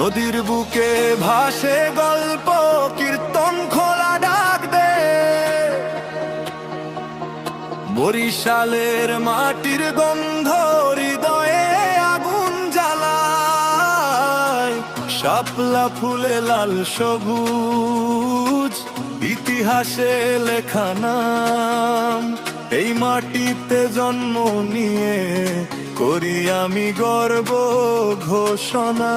নদীর বুকে ভাসে গল্প কীর্তন খোলা ডাক দে, বরিশালের মাটির গন্ধ হৃদয়ে আগুন জ্বালায়। শাপলা ফুলে লাল সবুজ ইতিহাসে লেখা নাম, এই মাটিতে জন্ম নিয়ে করি আমি গর্ব ঘোষণা।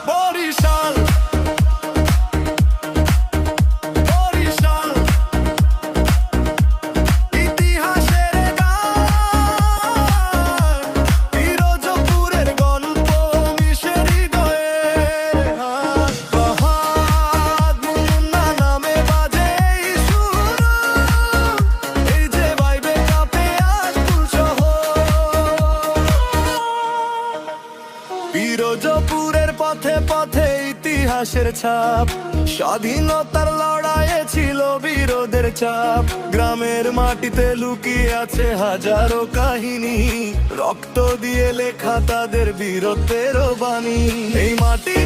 বরিশাল, বরিশাল ইতিহাসের গান, পিরোজপুরের গল্প মিশে হৃদয়ে। বাহাদুর নামে বাজে এই সুর, এই যে বাইবে কাঁপে আজ ফুল শহর। পিরোজপুরের পথে পথে ইতিহাসের ছাপ, স্বাধীনতার লড়াইয়ে ছিল বিরোধের চাপ। গ্রামের মাটিতে লুকিয়ে আছে হাজারো কাহিনী, রক্ত দিয়ে লেখা তাদের বীরত্বের বাণী। এই মাটি